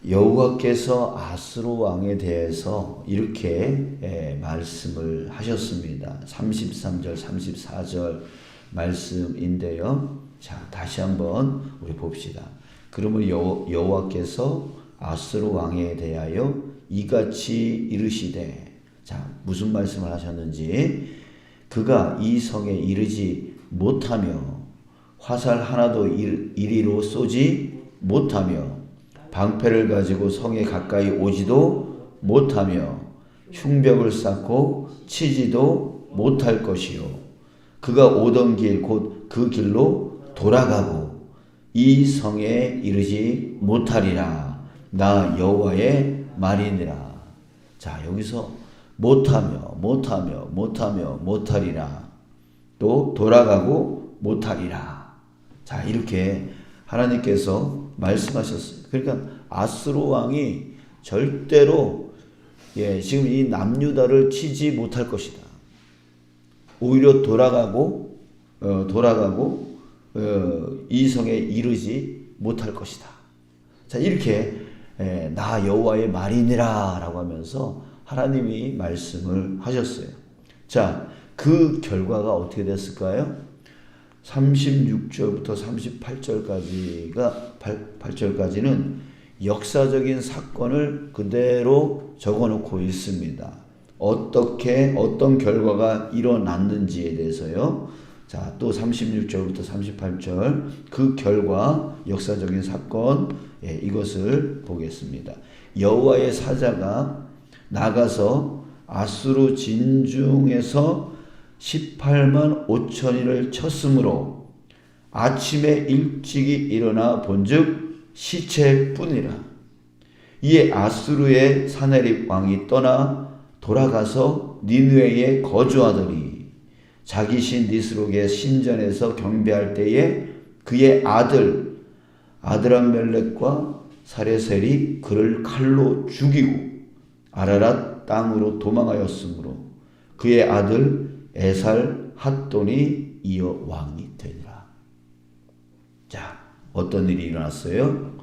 여호와께서 아수르 왕에 대해서 이렇게 말씀을 하셨습니다. 33절, 34절 말씀인데요. 자, 다시 한번 우리 봅시다. 그러면 여호와께서 아수르 왕에 대하여 이같이 이르시되, 자, 무슨 말씀을 하셨는지, 그가 이 성에 이르지 못하며 화살 하나도 이리로 쏘지 못하며 방패를 가지고 성에 가까이 오지도 못하며 흉벽을 쌓고 치지도 못할 것이요, 그가 오던 길 곧 그 길로 돌아가고 이 성에 이르지 못하리라. 나 여호와의 말이니라. 자, 여기서 못하며 못하리라. 또 돌아가고 못하리라. 자, 이렇게 하나님께서 말씀하셨어요. 그러니까 아수르 왕이 절대로 지금 이 남유다를 치지 못할 것이다. 오히려 돌아가고 이 성에 이르지 못할 것이다. 자, 이렇게 나 여호와의 말이니라 라고 하면서 하나님이 말씀을 하셨어요. 자, 그 결과가 어떻게 됐을까요? 36절부터 38절까지는 역사적인 사건을 그대로 적어놓고 있습니다. 어떤 결과가 일어났는지에 대해서요. 자, 또 36절부터 38절 그 결과, 역사적인 사건, 이것을 보겠습니다. 여호와의 사자가 나가서 아수르 진중에서 18만 5천인을 쳤으므로 아침에 일찍이 일어나 본즉 시체뿐이라. 이에 아수르의 사네립 왕이 떠나 돌아가서 니느웨에 거주하더니 자기 신 니스록의 신전에서 경배할 때에 그의 아들 아드람멜렉과 사레셀이 그를 칼로 죽이고 아라랏 땅으로 도망하였으므로 그의 아들 에살 핫돈이 이어 왕이 되니라. 자, 어떤 일이 일어났어요?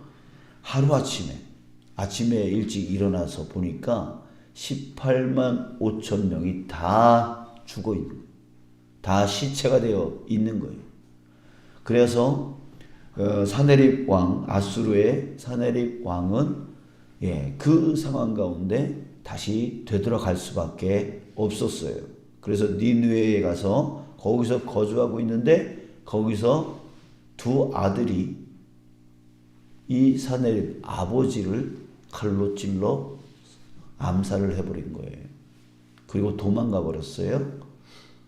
아침에 일찍 일어나서 보니까 18만 5천 명이 다 죽어 있는 거예요. 다 시체가 되어 있는 거예요. 그래서 사네립 왕, 아수르의 사네립 왕은 그 상황 가운데 다시 되돌아갈 수밖에 없었어요. 그래서 니느웨에 가서 거기서 거주하고 있는데 거기서 두 아들이 이 사네립 아버지를 칼로 찔러 암살을 해버린 거예요. 그리고 도망가 버렸어요.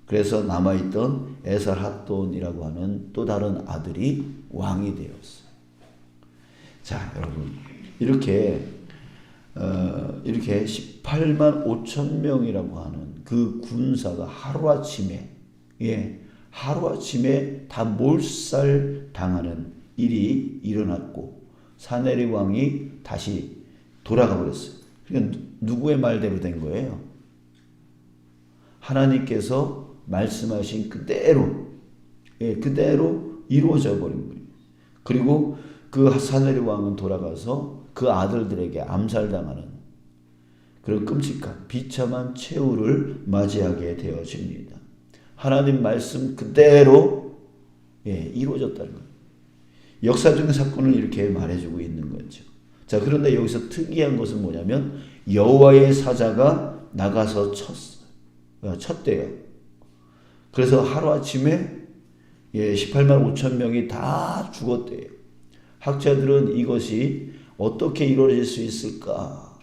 그래서 남아있던 에살 핫돈이라고 하는 또 다른 아들이 왕이 되었어요. 자, 여러분, 이렇게 18만 5천 명이라고 하는 그 군사가 하루아침에 다 몰살 당하는 일이 일어났고 사네립 왕이 다시 돌아가 버렸어요. 그러니까 누구의 말대로 된 거예요? 하나님께서 말씀하신 그대로 이루어져 버린 거예요. 그리고 그 사네립 왕은 돌아가서 그 아들들에게 암살당하는 그런 끔찍한 비참한 최후를 맞이하게 되어집니다. 하나님 말씀 그대로 이루어졌다는 거예요. 역사적인 사건을 이렇게 말해주고 있는 거죠. 자, 그런데 여기서 특이한 것은 뭐냐면 여호와의 사자가 나가서 쳤대요. 그래서 하루아침에 18만 5천 명이 다 죽었대요. 학자들은 이것이 어떻게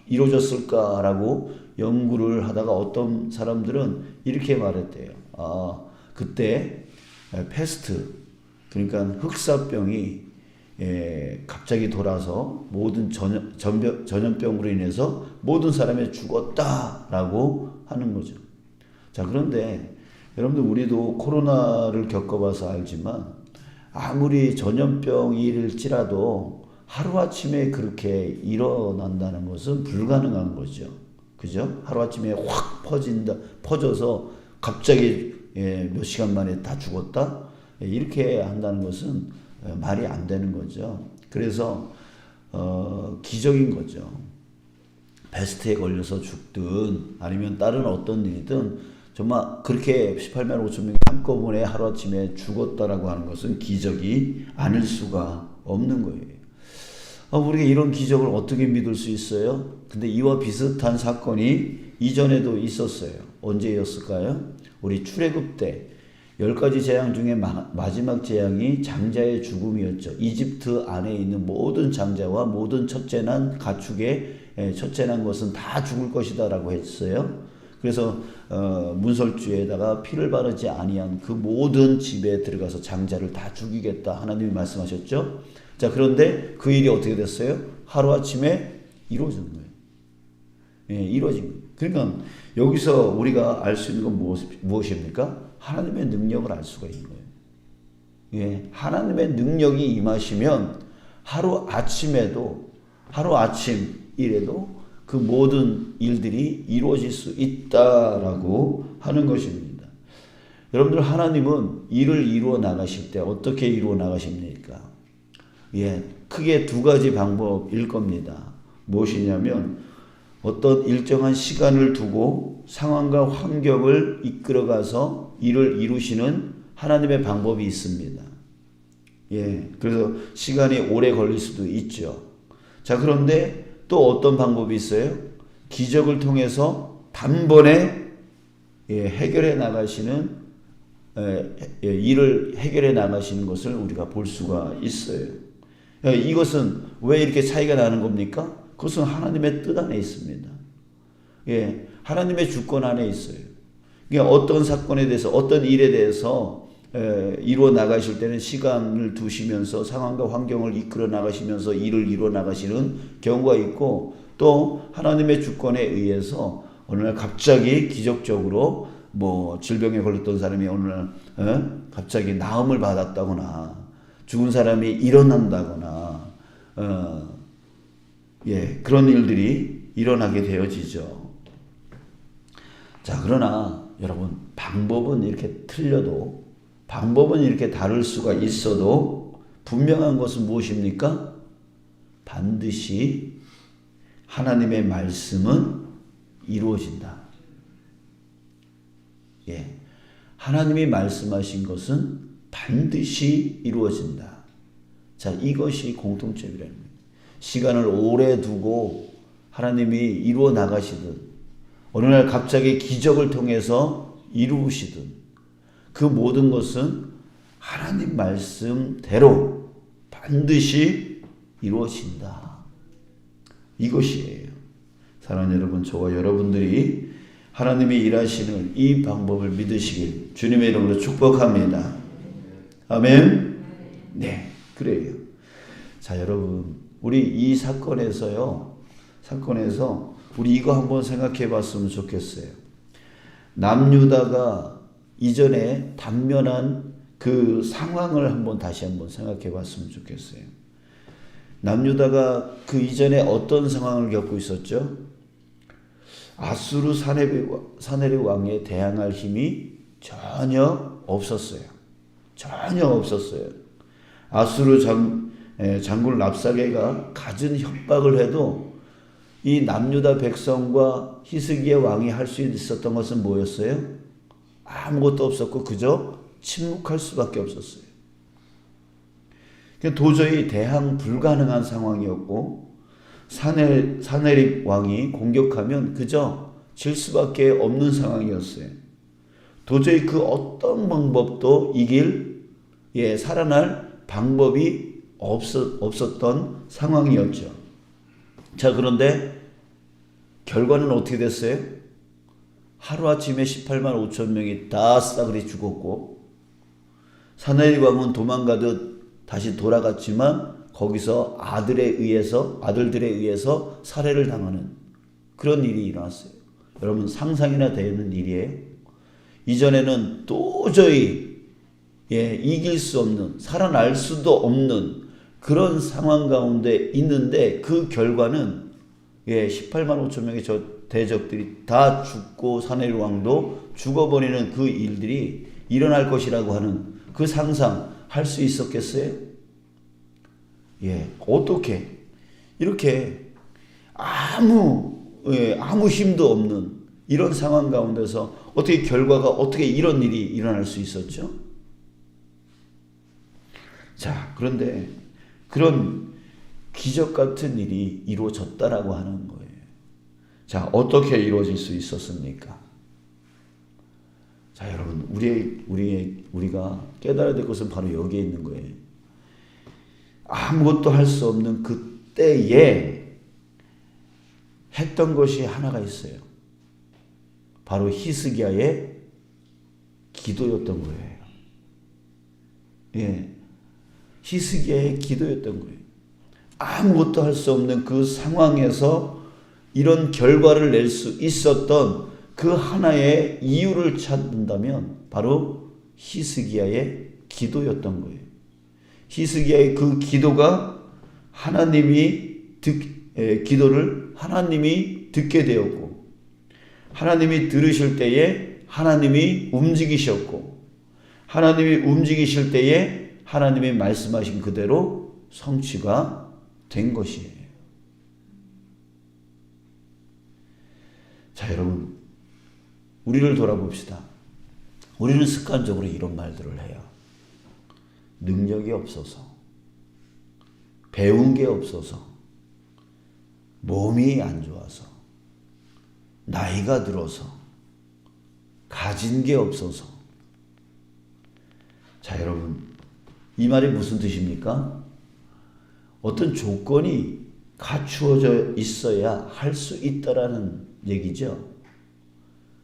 이루어졌을까라고 연구를 하다가 어떤 사람들은 이렇게 말했대요. 그때 패스트, 그러니까 흑사병이 갑자기 돌아서 모든 전염병으로 인해서 모든 사람이 죽었다라고 하는 거죠. 자, 그런데 여러분들, 우리도 코로나를 겪어봐서 알지만 아무리 전염병일지라도 하루아침에 그렇게 일어난다는 것은 불가능한 거죠. 그죠? 하루아침에 확 퍼져서 갑자기 몇 시간 만에 다 죽었다? 이렇게 한다는 것은 말이 안 되는 거죠. 그래서 기적인 거죠. 베스트에 걸려서 죽든 아니면 다른 어떤 일이든 정말 그렇게 18만 5천 명이 한꺼번에 하루아침에 죽었다라고 하는 것은 기적이 아닐 수가 없는 거예요. 우리가 이런 기적을 어떻게 믿을 수 있어요? 근데 이와 비슷한 사건이 이전에도 있었어요. 언제였을까요? 우리 출애굽 때 10가지 재앙 중에 마지막 재앙이 장자의 죽음이었죠. 이집트 안에 있는 모든 장자와 모든 첫째난 가축의 첫째난 것은 다 죽을 것이다 라고 했어요. 그래서 문설주에다가 피를 바르지 아니한 그 모든 집에 들어가서 장자를 다 죽이겠다 하나님이 말씀하셨죠. 자, 그런데 그 일이 어떻게 됐어요? 하루아침에 이루어진 거예요. 예, 이루어진 거예요. 그러니까 여기서 우리가 알 수 있는 건 무엇입니까? 하나님의 능력을 알 수가 있는 거예요. 예, 하나님의 능력이 임하시면 하루아침에도 하루아침 일에도 그 모든 일들이 이루어질 수 있다라고 하는 것입니다. 여러분들, 하나님은 일을 이루어 나가실 때 어떻게 이루어 나가십니까? 예, 크게 두 가지 방법일 겁니다. 무엇이냐면 어떤 일정한 시간을 두고 상황과 환경을 이끌어가서 일을 이루시는 하나님의 방법이 있습니다. 예, 그래서 시간이 오래 걸릴 수도 있죠. 자, 그런데 또 어떤 방법이 있어요? 기적을 통해서 단번에 해결해 나가시는 일을 해결해 나가시는 것을 우리가 볼 수가 있어요. 이것은 왜 이렇게 차이가 나는 겁니까? 그것은 하나님의 뜻 안에 있습니다. 예, 하나님의 주권 안에 있어요. 그러니까 어떤 사건에 대해서, 어떤 일에 대해서 이루어 나가실 때는 시간을 두시면서 상황과 환경을 이끌어 나가시면서 일을 이루어 나가시는 경우가 있고, 또 하나님의 주권에 의해서 어느 날 갑자기 기적적으로 뭐 질병에 걸렸던 사람이 어느 날 갑자기 나음을 받았다거나 죽은 사람이 일어난다거나 그런 일들이 일어나게 되어지죠. 자, 그러나 여러분, 방법은 이렇게 틀려도, 방법은 이렇게 다를 수가 있어도 분명한 것은 무엇입니까? 반드시 하나님의 말씀은 이루어진다. 예, 하나님이 말씀하신 것은 반드시 이루어진다. 자, 이것이 공통점이라는 거예요. 시간을 오래 두고 하나님이 이루어 나가시든 어느 날 갑자기 기적을 통해서 이루시든 그 모든 것은 하나님 말씀대로 반드시 이루어진다. 이것이에요. 사랑하는 여러분, 저와 여러분들이 하나님이 일하시는 이 방법을 믿으시길 주님의 이름으로 축복합니다. 아멘. 네, 그래요. 자, 여러분, 우리 이 사건에서 우리 이거 한번 생각해 봤으면 좋겠어요. 남유다가 이전에 단면한 그 상황을 다시 한번 생각해 봤으면 좋겠어요. 남유다가 그 이전에 어떤 상황을 겪고 있었죠? 아수르 사네립 왕에 대항할 힘이 전혀 없었어요. 전혀 없었어요. 아수르 장군 랍사게가 갖은 협박을 해도 이 남유다 백성과 히스기야 왕이 할 수 있었던 것은 뭐였어요? 아무것도 없었고 그저 침묵할 수밖에 없었어요. 도저히 대항 불가능한 상황이었고 사네립 왕이 공격하면 그저 질 수밖에 없는 상황이었어요. 도저히 그 어떤 방법도 살아날 방법이 없었던 상황이었죠. 자, 그런데 결과는 어떻게 됐어요? 하루아침에 18만 5천 명이 다 싸그리 죽었고, 사네립 왕은 도망가듯 다시 돌아갔지만 거기서 아들들에 의해서 살해를 당하는 그런 일이 일어났어요. 여러분, 상상이나 되는 일이에요. 이전에는 도저히 이길 수 없는, 살아날 수도 없는 그런 상황 가운데 있는데 그 결과는 18만 5천 명의 저 대적들이 다 죽고 사네립 왕도 죽어버리는 그 일들이 일어날 것이라고 하는 그 상상 할 수 있었겠어요? 어떻게? 이렇게 아무 힘도 없는 이런 상황 가운데서 어떻게 결과가 어떻게 이런 일이 일어날 수 있었죠? 자, 그런데 그런 기적 같은 일이 이루어졌다라고 하는 거예요. 자, 어떻게 이루어질 수 있었습니까? 자, 여러분, 우리가 깨달아야 될 것은 바로 여기에 있는 거예요. 아무것도 할 수 없는 그때에 했던 것이 하나가 있어요. 바로 히스기야의 기도였던 거예요. 예. 히스기야의 기도였던 거예요. 아무것도 할 수 없는 그 상황에서 이런 결과를 낼 수 있었던 그 하나의 이유를 찾는다면 바로 히스기야의 기도였던 거예요. 히스기야의 그 기도가 기도를 하나님이 듣게 되었고, 하나님이 들으실 때에 하나님이 움직이셨고, 하나님이 움직이실 때에 하나님이 말씀하신 그대로 성취가 된 것이에요. 자, 여러분, 우리를 돌아봅시다. 우리는 습관적으로 이런 말들을 해요. 능력이 없어서, 배운 게 없어서, 몸이 안 좋아서, 나이가 들어서, 가진 게 없어서. 자, 여러분, 이 말이 무슨 뜻입니까? 어떤 조건이 갖추어져 있어야 할 수 있다라는 얘기죠.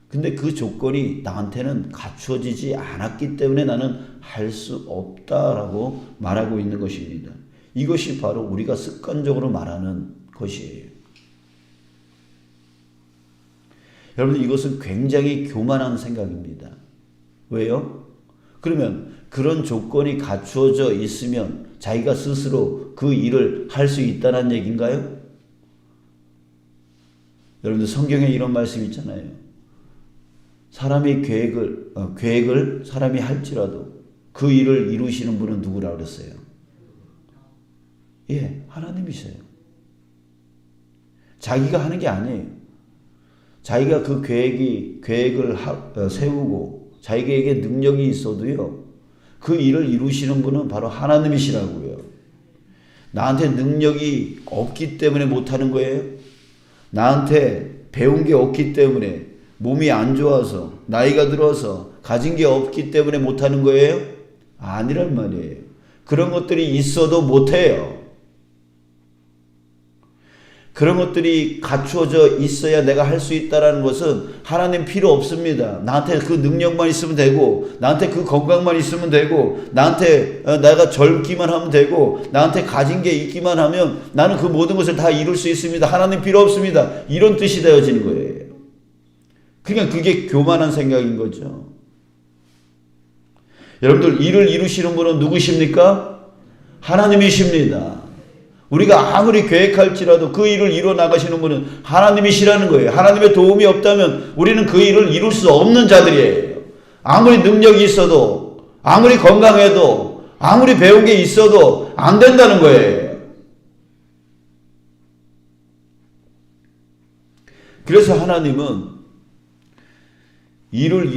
근데 그 조건이 나한테는 갖추어지지 않았기 때문에 나는 할 수 없다라고 말하고 있는 것입니다. 이것이 바로 우리가 습관적으로 말하는 것이에요. 여러분, 이것은 굉장히 교만한 생각입니다. 왜요? 그러면 그런 조건이 갖추어져 있으면 자기가 스스로 그 일을 할 수 있다는 얘기인가요? 여러분들 성경에 이런 말씀이 있잖아요. 사람이 계획을 사람이 할지라도 그 일을 이루시는 분은 누구라고 그랬어요? 예, 하나님이세요. 자기가 하는 게 아니에요. 자기가 그 계획을 세우고 자기에게 능력이 있어도요, 그 일을 이루시는 분은 바로 하나님이시라고요. 나한테 능력이 없기 때문에 못하는 거예요? 나한테 배운 게 없기 때문에, 몸이 안 좋아서, 나이가 들어서, 가진 게 없기 때문에 못하는 거예요? 아니란 말이에요. 그런 것들이 있어도 못해요. 그런 것들이 갖추어져 있어야 내가 할 수 있다는 것은 하나님 필요 없습니다. 나한테 그 능력만 있으면 되고, 나한테 그 건강만 있으면 되고, 나한테 내가 젊기만 하면 되고, 나한테 가진 게 있기만 하면 나는 그 모든 것을 다 이룰 수 있습니다. 하나님 필요 없습니다. 이런 뜻이 되어지는 거예요. 그러니까 그게 교만한 생각인 거죠. 여러분들, 일을 이루시는 분은 누구십니까? 하나님이십니다. 우리가 아무리 계획할지라도 그 일을 이루어 나가시는 분은 하나님이시라는 거예요. 하나님의 도움이 없다면 우리는 그 일을 이룰 수 없는 자들이에요. 아무리 능력이 있어도, 아무리 건강해도, 아무리 배운 게 있어도 안 된다는 거예요. 그래서 하나님은 일을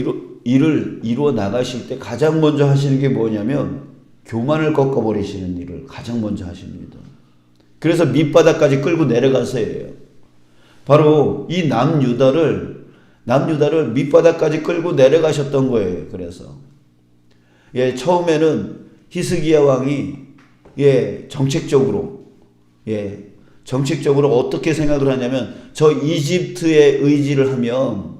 이루어 나가실 때 가장 먼저 하시는 게 뭐냐면 교만을 꺾어버리시는 일을 가장 먼저 하십니다. 그래서 밑바닥까지 끌고 내려가서예요. 바로 이 남유다를 밑바닥까지 끌고 내려가셨던 거예요. 그래서 처음에는 히스기야 왕이 정책적으로 어떻게 생각을 하냐면, 저 이집트에 의지를 하면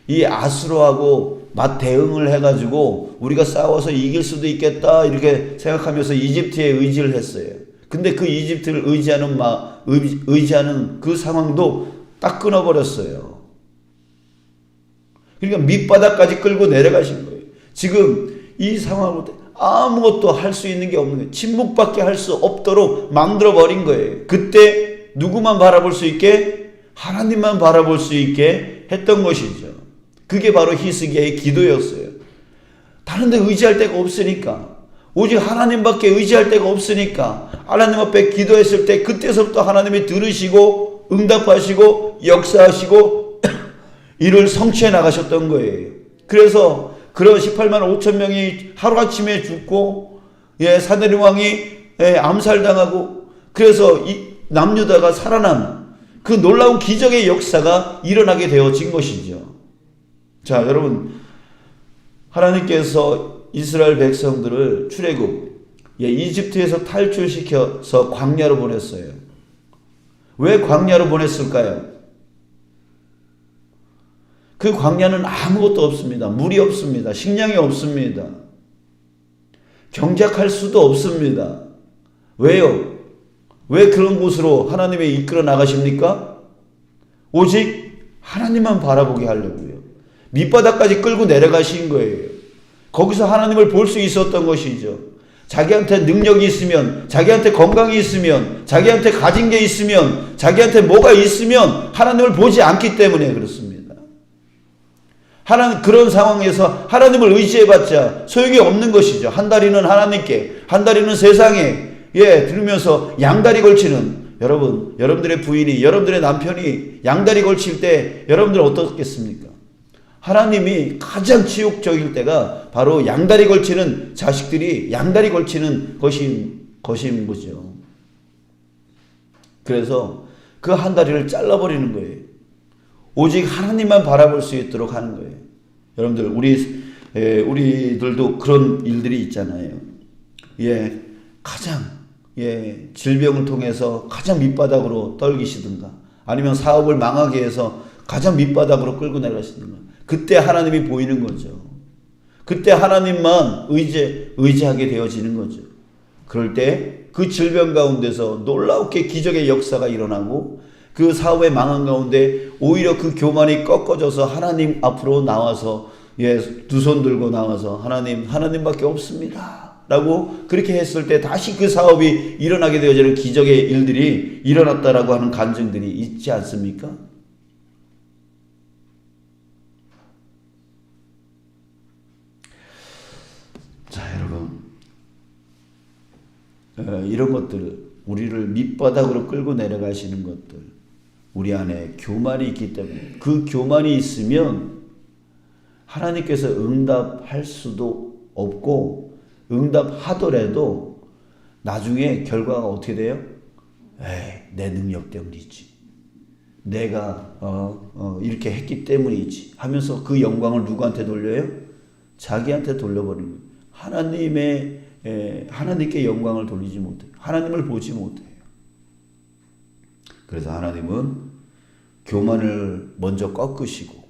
이 아수르하고 맞대응을 해가지고 우리가 싸워서 이길 수도 있겠다, 이렇게 생각하면서 이집트에 의지를 했어요. 근데 그 이집트를 의지하는 그 상황도 딱 끊어버렸어요. 그러니까 밑바닥까지 끌고 내려가신 거예요. 지금 이 상황으로 아무것도 할 수 있는 게 없는 거예요. 침묵밖에 할 수 없도록 만들어버린 거예요. 그때 누구만 바라볼 수 있게? 하나님만 바라볼 수 있게 했던 것이죠. 그게 바로 히스기야의 기도였어요. 다른 데 의지할 데가 없으니까, 오직 하나님밖에 의지할 데가 없으니까 하나님 앞에 기도했을 때 그때서부터 하나님이 들으시고 응답하시고 역사하시고 이를 성취해 나가셨던 거예요. 그래서 그런 18만 5천 명이 하루아침에 죽고 사내림 왕이 암살당하고 그래서 이 남유다가 살아난 그 놀라운 기적의 역사가 일어나게 되어진 것이죠. 자, 여러분, 하나님께서 이스라엘 백성들을 출애굽 이집트에서 탈출시켜서 광야로 보냈어요. 왜 광야로 보냈을까요? 그 광야는 아무것도 없습니다. 물이 없습니다. 식량이 없습니다. 경작할 수도 없습니다. 왜요? 왜 그런 곳으로 하나님이 이끌어 나가십니까? 오직 하나님만 바라보게 하려고요. 밑바닥까지 끌고 내려가신 거예요. 거기서 하나님을 볼 수 있었던 것이죠. 자기한테 능력이 있으면, 자기한테 건강이 있으면, 자기한테 가진 게 있으면, 자기한테 뭐가 있으면 하나님을 보지 않기 때문에 그렇습니다. 그런 상황에서 하나님을 의지해봤자 소용이 없는 것이죠. 한 다리는 하나님께, 한 다리는 세상에 들으면서 양다리 걸치는 여러분들의 부인이, 여러분들의 남편이 양다리 걸칠 때 여러분들은 어떻겠습니까? 하나님이 가장 치욕적일 때가 바로 양다리 걸치는 자식들이 양다리 걸치는 것인 거죠. 그래서 그 한 다리를 잘라버리는 거예요. 오직 하나님만 바라볼 수 있도록 하는 거예요. 여러분들, 우리들도 그런 일들이 있잖아요. 가장 질병을 통해서 가장 밑바닥으로 떨기시든가 아니면 사업을 망하게 해서 가장 밑바닥으로 끌고 내려가시든가 그때 하나님이 보이는 거죠. 그때 하나님만 의지하게 되어지는 거죠. 그럴 때 그 질병 가운데서 놀랍게 기적의 역사가 일어나고 그 사업의 망한 가운데 오히려 그 교만이 꺾어져서 하나님 앞으로 나와서 두 손 들고 나와서 하나님밖에 없습니다 라고 그렇게 했을 때 다시 그 사업이 일어나게 되어지는 기적의 일들이 일어났다라고 하는 간증들이 있지 않습니까? 자, 여러분, 이런 것들, 우리를 밑바닥으로 끌고 내려가시는 것들, 우리 안에 교만이 있기 때문에 그 교만이 있으면 하나님께서 응답할 수도 없고 응답하더라도 나중에 결과가 어떻게 돼요? 내 능력 때문이지. 내가 이렇게 했기 때문이지 하면서 그 영광을 누구한테 돌려요? 자기한테 돌려버리는 거예요. 하나님께 영광을 돌리지 못해요. 하나님을 보지 못해요. 그래서 하나님은 교만을 먼저 꺾으시고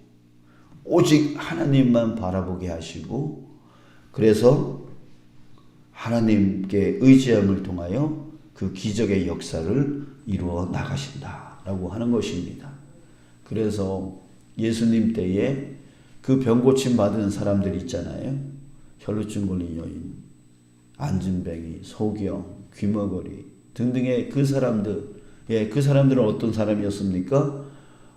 오직 하나님만 바라보게 하시고 그래서 하나님께 의지함을 통하여 그 기적의 역사를 이루어 나가신다라고 하는 것입니다. 그래서 예수님 때에 그 병 고침 받은 사람들 있잖아요. 혈루증 걸린 여인, 안진뱅이, 소경, 귀머거리 등등의 그 사람들, 그 사람들은 어떤 사람이었습니까?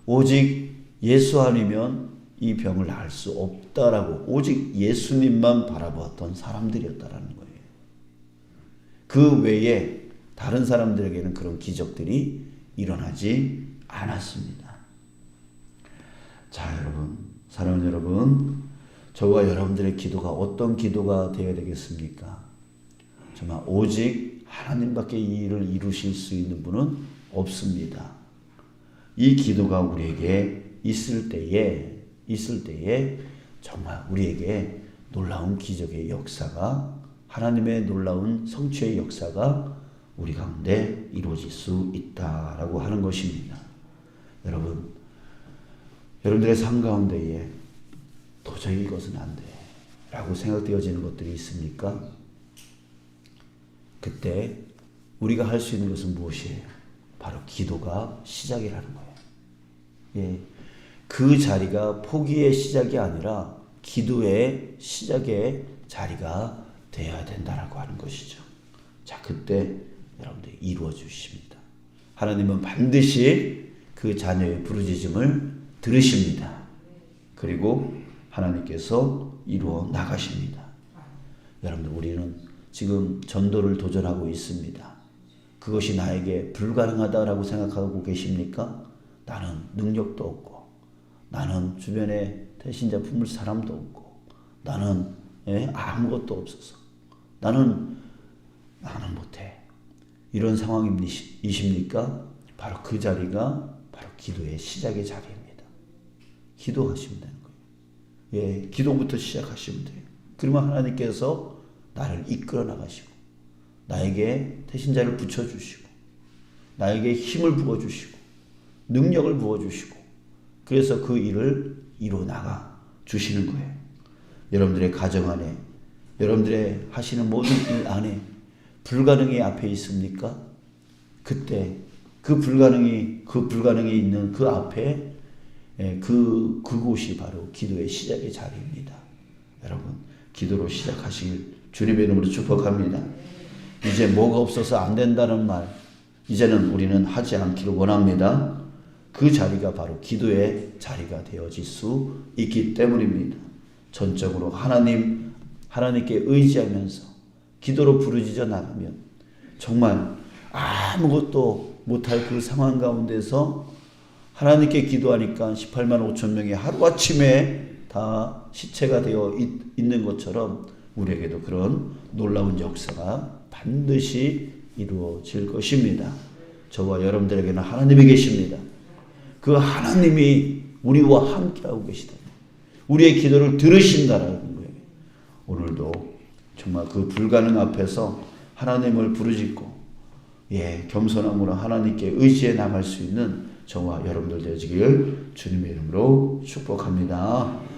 오직 예수 아니면 이 병을 나을 수 없다라고 오직 예수님만 바라보았던 사람들이었다라는 거예요. 그 외에 다른 사람들에게는 그런 기적들이 일어나지 않았습니다. 자, 여러분, 사랑하는 여러분, 저와 여러분들의 기도가 어떤 기도가 되어야 되겠습니까? 정말 오직 하나님밖에 이 일을 이루실 수 있는 분은 없습니다. 이 기도가 우리에게 있을 때에 정말 우리에게 놀라운 기적의 역사가, 하나님의 놀라운 성취의 역사가 우리 가운데 이루어질 수 있다라고 하는 것입니다. 여러분들의 삶 가운데에 도저히 이것은 안 돼 라고 생각되어지는 것들이 있습니까? 그때 우리가 할 수 있는 것은 무엇이에요? 바로 기도가 시작이라는 거예요. 그 자리가 포기의 시작이 아니라 기도의 시작의 자리가 되어야 된다라고 하는 것이죠. 자, 그때 여러분들이 이루어 주십니다. 하나님은 반드시 그 자녀의 부르짖음을 들으십니다. 그리고 하나님께서 이루어 나가십니다. 여러분들, 우리는 지금 전도를 도전하고 있습니다. 그것이 나에게 불가능하다라고 생각하고 계십니까? 나는 능력도 없고, 나는 주변에 대신자 품을 사람도 없고, 나는 아무것도 없어서 나는 못해. 이런 상황이십니까? 바로 그 자리가 바로 기도의 시작의 자리입니다. 기도하시면 되는 거예요. 기도부터 시작하시면 돼요. 그러면 하나님께서 나를 이끌어 나가시고, 나에게 대신자를 붙여주시고, 나에게 힘을 부어주시고, 능력을 부어주시고, 그래서 그 일을 이루어 나가 주시는 거예요. 여러분들의 가정 안에, 여러분들의 하시는 모든 일 안에 불가능이 앞에 있습니까? 그때 그 불가능이 있는 그 앞에 그곳이 바로 기도의 시작의 자리입니다. 여러분, 기도로 시작하시길 주님의 이름으로 축복합니다. 이제 뭐가 없어서 안 된다는 말, 이제는 우리는 하지 않기를 원합니다. 그 자리가 바로 기도의 자리가 되어질 수 있기 때문입니다. 전적으로 하나님께 의지하면서 기도로 부르짖어 나가면 정말 아무것도 못할 그 상황 가운데서 하나님께 기도하니까 18만 5천 명이 하루아침에 다 시체가 되어 있는 것처럼 우리에게도 그런 놀라운 역사가 반드시 이루어질 것입니다. 저와 여러분들에게는 하나님이 계십니다. 그 하나님이 우리와 함께하고 계시다. 우리의 기도를 들으신다라는 거예요. 오늘도 정말 그 불가능 앞에서 하나님을 부르짖고 겸손함으로 하나님께 의지해 나갈 수 있는 저와 여러분들 되시길 주님의 이름으로 축복합니다.